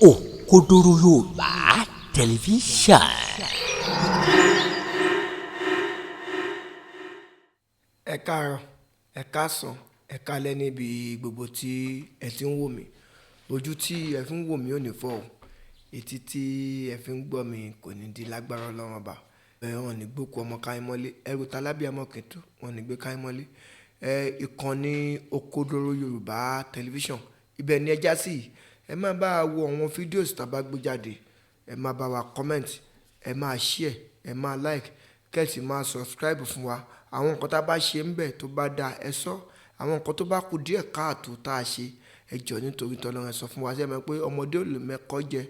Òkodoro Yorùbá tẹlifíṣàn. Ẹ káàárọ̀, ẹ káàsán, ẹ káalẹ́ níbi gbogbo tí ẹ ti ń wò mí. Ojú tí ẹ fi ń wò mí ò ní fọ́ o. Etí tí ẹ fi ń gbọ́ mi kò ní di lágbára Ọlọ́run Ọba. Wọ́n ní gbókù ọmọ káyín mọ́lé, ẹrù tálábíàmọ́ kìntù wọ́n ní gbé káyín mọ́lé. Ìkànnì Òkodoro Yorùbá tẹlifíṣàn, ibẹ̀ ni ẹ já sí. Ẹ máa bá wa wo àwọn fídíòsì tá a bá gbé jáde, ẹ máa bá wa comment, ẹ máa share, ẹ máa like, kẹ́sì máa subscribe fún wa. Àwọn nǹkan tá a bá ṣe ń bẹ̀ tó bá dáa ẹ sọ, àwọn nǹkan tó bá kù díẹ̀ káàtó tá a ṣe ẹ jọ̀ọ́ nítorí t'Ọlọ́run ẹ sọ fún wa. Ṣé ẹ mọ̀ pé ọmọdé ò lè mẹ́kọ́ jẹ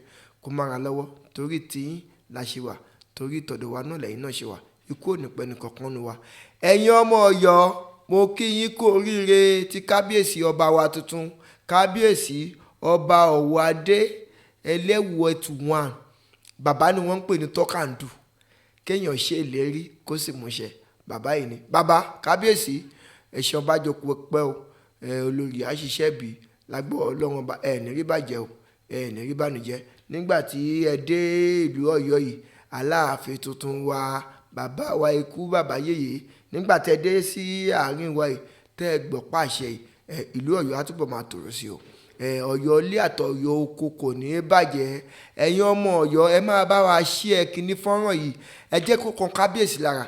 kó má ra lọ́wọ́, torí tiyín la ṣe wà, torí tọ̀dọ̀ wa náà lẹ́yìn náà ṣe wà, ikú ò ní pẹ́ nìkankan nu wa. Ẹ̀yin ọmọ Ọ̀yọ́, mo kí yín kú oríire ti kábíyèsí ọba wa tuntun, kábíyèsí ọba Ọ̀wọ́adé Ẹlẹ́wùẹ̀tù 1. Bàbá ni wọ́n ń pè ní tọ́kàndù, kéèyàn ṣe ìlérí kó sì múṣẹ. Bàbá yìí ni bàbá kábíyèsí, ẹ̀ṣọ́ bá jókòó pẹ́ o, olórí àṣìṣẹ́ bí lágbó Ọlọ́run Ọba, ní rí bàjẹ́ o, ní rí bànújẹ́. Nígbà tí ẹ dé ìlú Ọ̀yọ́ yìí, Aláàfin tuntun wa, bàbá wa ikú bàbá yèyé, nígbà tí ẹ dé sí àárín wa yìí tẹ́ ẹ gbọ́ pàṣẹ yìí, ìlú Ọ̀yọ́ á túbọ̀ máa tòrò sí o. Ọ̀yọ́ ilé àtọ̀yọ́ oko kò ní í bàjẹ́. Ẹ̀yin ọmọ Ọ̀yọ́, ẹ máa bá wa ṣí ẹ kíní fọ́nrán yìí, ẹ jẹ́ kó kan kábíyèsí lára.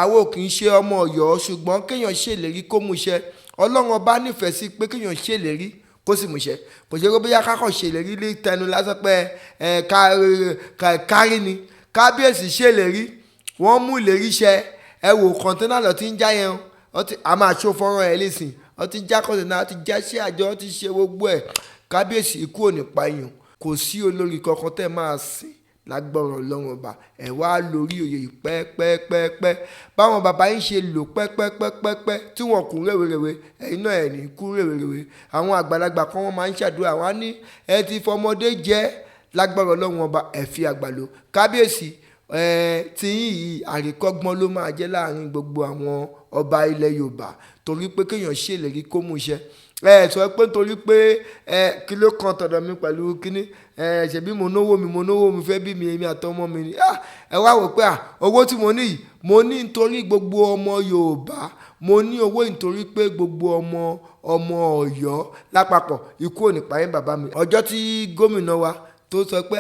Àwọn ò kì í ṣe ọmọ Ọ̀yọ́, ṣùgbọ́n kéèyàn ṣèlérí kó múṣẹ. Ọlọ́run Ọba nífẹ̀ẹ́ sí pé kéèyàn ṣèlérí kó sì múṣẹ. Kò ṣe pé bóyá kákọ̀ ṣèlérí lé tẹnu lásán pé kárí ni. Kábíyèsí ṣèlérí, wọ́n mú ìlérí ṣẹ. Ẹ wò kọ̀ńténà lọ ti ń já yẹn o, a máa ṣó fọ́nrán ẹ lẹ́sìn. Wọ́n ti já kọ̀ńténà, wọ́n ti já sí àjọ, wọ́n ti ṣe gbogbo ẹ̀. Kábíyèsí ikú ò ní pa èèyàn, kò sí olórí kankan tẹ́ máa sìn lágbọ́rọ̀ Ọlọ́run Ọba. Ẹ wá lórí oyè yìí pẹ́pẹ́pẹ́pẹ́, báwọn bàbá yín ṣe lò pẹ́pẹ́pẹ́pẹ́ tí wọ́n kú rèwerèwe, ẹ̀yin náà ẹ̀ ní kú rèwerèwe. Àwọn àgbàlagbà kan wọ́n máa ń ṣàdúrà, wọ́n á ní ẹ ti fọmọdé jẹ́ lágbọ́rọ̀ Ọlọ́run Ọba, ẹ fi àgbà lò. Kábíyèsí tí yìí àríkọ́gbọ́n ló máa jẹ́ láàrin gbogbo àwọn ọba ilẹ̀ Yorùbá, torí pé kéèyàn ṣèlérí kó múṣẹ. Sọ pé nítorí pé kí ló kan tọ̀dọ̀ mi pẹ̀lú kíní, ṣebí mo náwó mi fẹ́ bí mi, èmi àtọmọ mi ni. Ẹ wá wò pé owó tí mo ní yìí, mo ní nítorí gbogbo ọmọ Yorùbá, mo ní owó nítorí pé gbogbo ọmọ Ọ̀yọ́ lápapọ̀, ikú ò ní pa yín bàbá mi. Ọjọ́ tí gómìnà wa tó sọ pé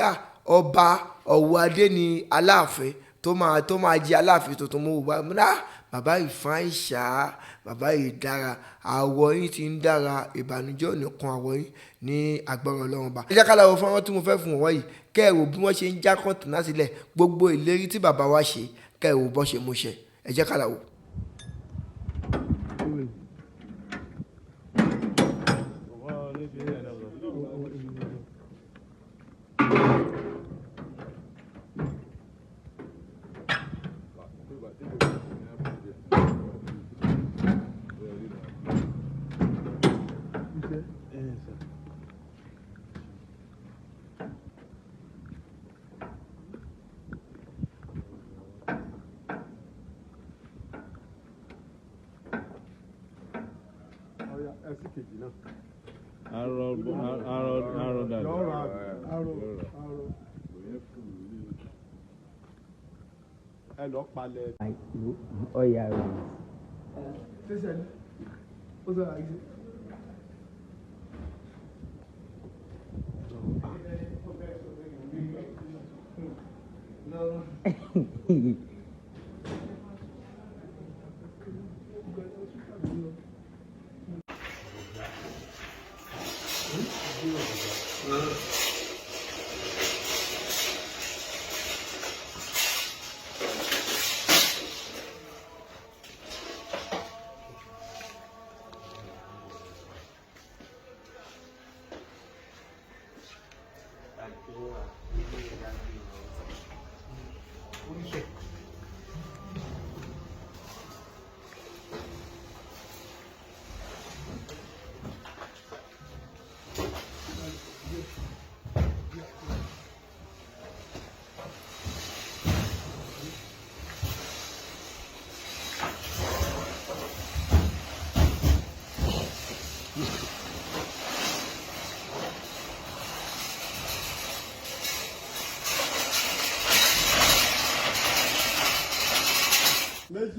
ọba Ọ̀wọ́adé ni Aláàfin tó máa jẹ Aláàfin tuntun, mo wò bàbá yìí fáìn ṣá, bàbá yìí dára, àwọ̀ yín ti ń dára, ìbànújẹ́ ò ní kan àwọ̀ yín ní agbára Ọlọ́run Ọba. Ẹ jẹ́ ká láwo fọ́nrán tí mo fẹ́ fún wọn yìí, kẹ́ ẹ wò bí wọ́n ṣe ń já kọ̀ǹténà sílẹ̀, gbogbo ìlérí tí bàbá wa ṣe, kẹ́ ẹ wò bọ́ ṣe múṣẹ. Ẹ jẹ́ ká láwo. Ẹ lọ palẹ̀. Ọ̀yà rẹ̀.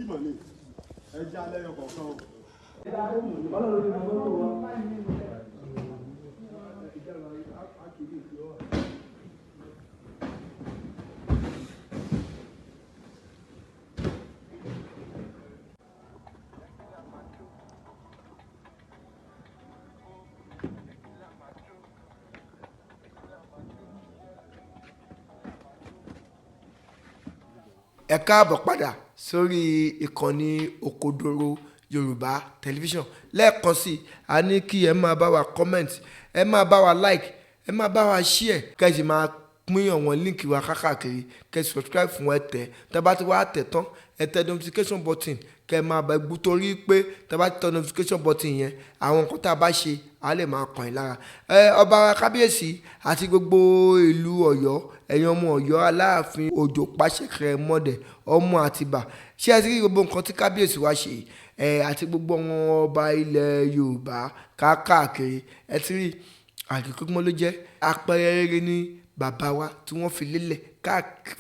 mọ̀ ni ẹja lẹ́yọ kọ̀ọ̀kan o. ẹ káàbọ̀ padà sórí ìkànnì Òkodoro Yorùbá tẹlifíṣàn lẹ́ẹ̀kan sí a ní kí ẹ máa bá wa comment ẹ máa bá wa like ẹ máa bá wa share kẹ́sì máa pín àwọn líǹkì wa káàkiri kẹ́sì subscribe fún ẹ tẹ̀ tẹ́ bá ti wá tẹ̀ tán ẹ tẹ notification button kẹ́ máa bá gbú torí pé tẹ́ bá ti tẹ notification button yẹn àwọn nǹkan tá a bá ṣe a lè máa kàn yín lára. ọba kábíyèsí àti gbogbo ìlú Ọ̀yọ́ ẹ̀yin ọmọ Ọ̀yọ́ Aláàfin Òjó Pàṣẹkẹrẹ Mọ́dẹ̀ ọmọ Àtìbà ṣé ẹ ti rí gbogbo nǹkan tí kábíyèsí wa ṣe àti gbogbo àwọn ọba ilẹ̀ Yorùbá káàkiri ẹ ti rí àkíkọ́gbọ́n ló jẹ́ àpẹẹrẹ rere ní bàbá wa tí wọ́n fi lélẹ̀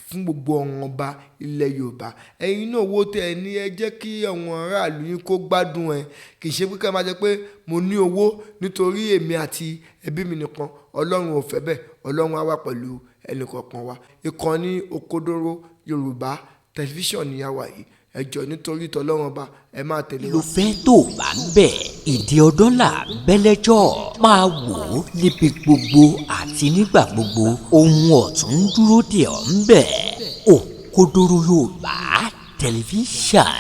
fún gbogbo ọ̀wọ́n ọba ilẹ̀ Yorùbá ẹ̀yin náà owó tẹ ẹ ní ẹ jẹ́ kí àwọn aráàlú yín kó gbádùn ẹ kì í ṣe pé ká máa jẹ pé mo ní owó nítorí èmi àti ẹbí mi nìkan Ọlọ́run ò fẹ́ bẹ́ẹ̀ Ọlọ́run á wà pẹ̀lú ẹnìkọ̀ọ̀kan wa. ìkànnì Òkodoro Yorùbá tẹlifíṣàn ni a wà yìí ẹ jọ̀ọ́ nítorí tọlọ́run ọba ẹ máa tẹ̀lé wa. ló fẹ́ tó bá ń bẹ̀ ìdí ọdún là bẹ́lẹ́jọ́ máa wò ó níbi gbogbo àti nígbà gbogbo ohun ọ̀tún ń dúró dè ọ́ ń bẹ̀ Òkodoro Yorùbá tẹlifíṣàn.